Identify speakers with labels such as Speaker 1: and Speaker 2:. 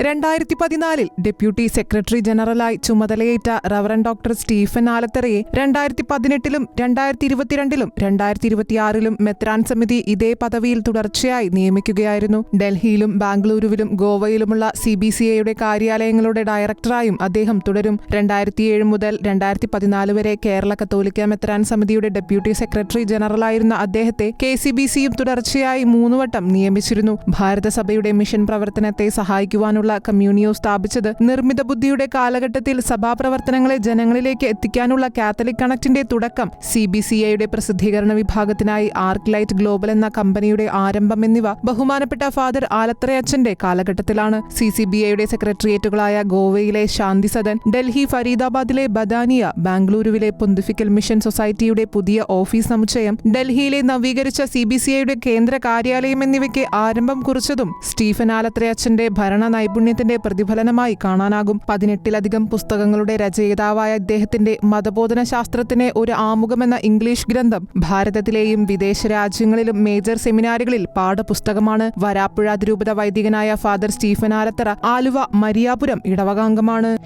Speaker 1: 2014 deputy secretary ജനറലായി ചുമതലയേറ്റ reverend doctor Stephen ആലത്തറയെ 2018 2022 2026 മെത്രാൻ സമിതി ഇതേ പദവിയിൽ തുടർച്ചയായി നിയമിക്കുകയായിരുന്നു. ഡൽഹിയിലും ബാംഗ്ലൂരുവിലും ഗോവയിലുമുള്ള CBCIയുടെ കാര്യാലയങ്ങളുടെ ഡയറക്ടറായും അദ്ദേഹം തുടരും. 2007 മുതൽ 2014 വരെ കേരള കത്തോലിക്ക മെത്രാൻ സമിതിയുടെ ഡെപ്യൂട്ടി സെക്രട്ടറി ജനറലായിരുന്ന അദ്ദേഹത്തെ KCBCയും തുടർച്ചയായി 3 വട്ടം നിയമിച്ചിരുന്നു. ഭാരതസഭയുടെ മിഷൻ പ്രവർത്തനത്തെ സഹായിക്കുവാനുള്ള കമ്മ്യൂണിയോ സ്ഥാപിച്ചത് നിർമ്മിത ബുദ്ധിയുടെ കാലഘട്ടത്തിൽ സഭാപ്രവർത്തനങ്ങളെ ജനങ്ങളിലേക്ക് എത്തിക്കാനുള്ള കാത്തലിക് കണക്റ്റിന്റെ തുടക്കം, CBCIയുടെ പ്രസിദ്ധീകരണ വിഭാഗത്തിനായി ആർക്ക് ലൈറ്റ് ഗ്ലോബൽ എന്ന കമ്പനിയുടെ ആരംഭം എന്നിവ ബഹുമാനപ്പെട്ട ഫാദർ ആലത്തറയച്ചന്റെ കാലഘട്ടത്തിലാണ്. CCBIയുടെ സെക്രട്ടേറിയറ്റുകളായ ഗോവയിലെ ശാന്തി സദൻ, ഡൽഹി ഫരീദാബാദിലെ ബദാനിയ, ബാംഗ്ലൂരുവിലെ പൊന്തിഫിക്കൽ മിഷൻ സൊസൈറ്റിയുടെ പുതിയ ഓഫീസ് സമുച്ചയം, ഡൽഹിയിലെ നവീകരിച്ച CBCIയുടെ കേന്ദ്ര കാര്യാലയം എന്നിവയ്ക്ക് ആരംഭം കുറിച്ചതും സ്റ്റീഫൻ ആലത്തറയച്ചന്റെ ഭരണ നൈപുണ്യത്തിന്റെ പ്രതിഫലനമായി കാണാനാകും. 18ലധികം പുസ്തകങ്ങളുടെ രചയിതാവായ ഇദ്ദേഹത്തിന്റെ മതബോധന ശാസ്ത്രത്തിന് ഒരു ആമുഖമെന്ന ഇംഗ്ലീഷ് ഗ്രന്ഥം ഭാരതത്തിലെയും വിദേശ രാജ്യങ്ങളിലും മേജർ സെമിനാറുകളിൽ പാഠപുസ്തകമാണ്. വരാപ്പുഴ അതിരൂപത വൈദികനായ ഫാദർ സ്റ്റീഫൻ ആലത്തറ ആലുവ മരിയാപുരം ഇടവകാംഗമാണ്.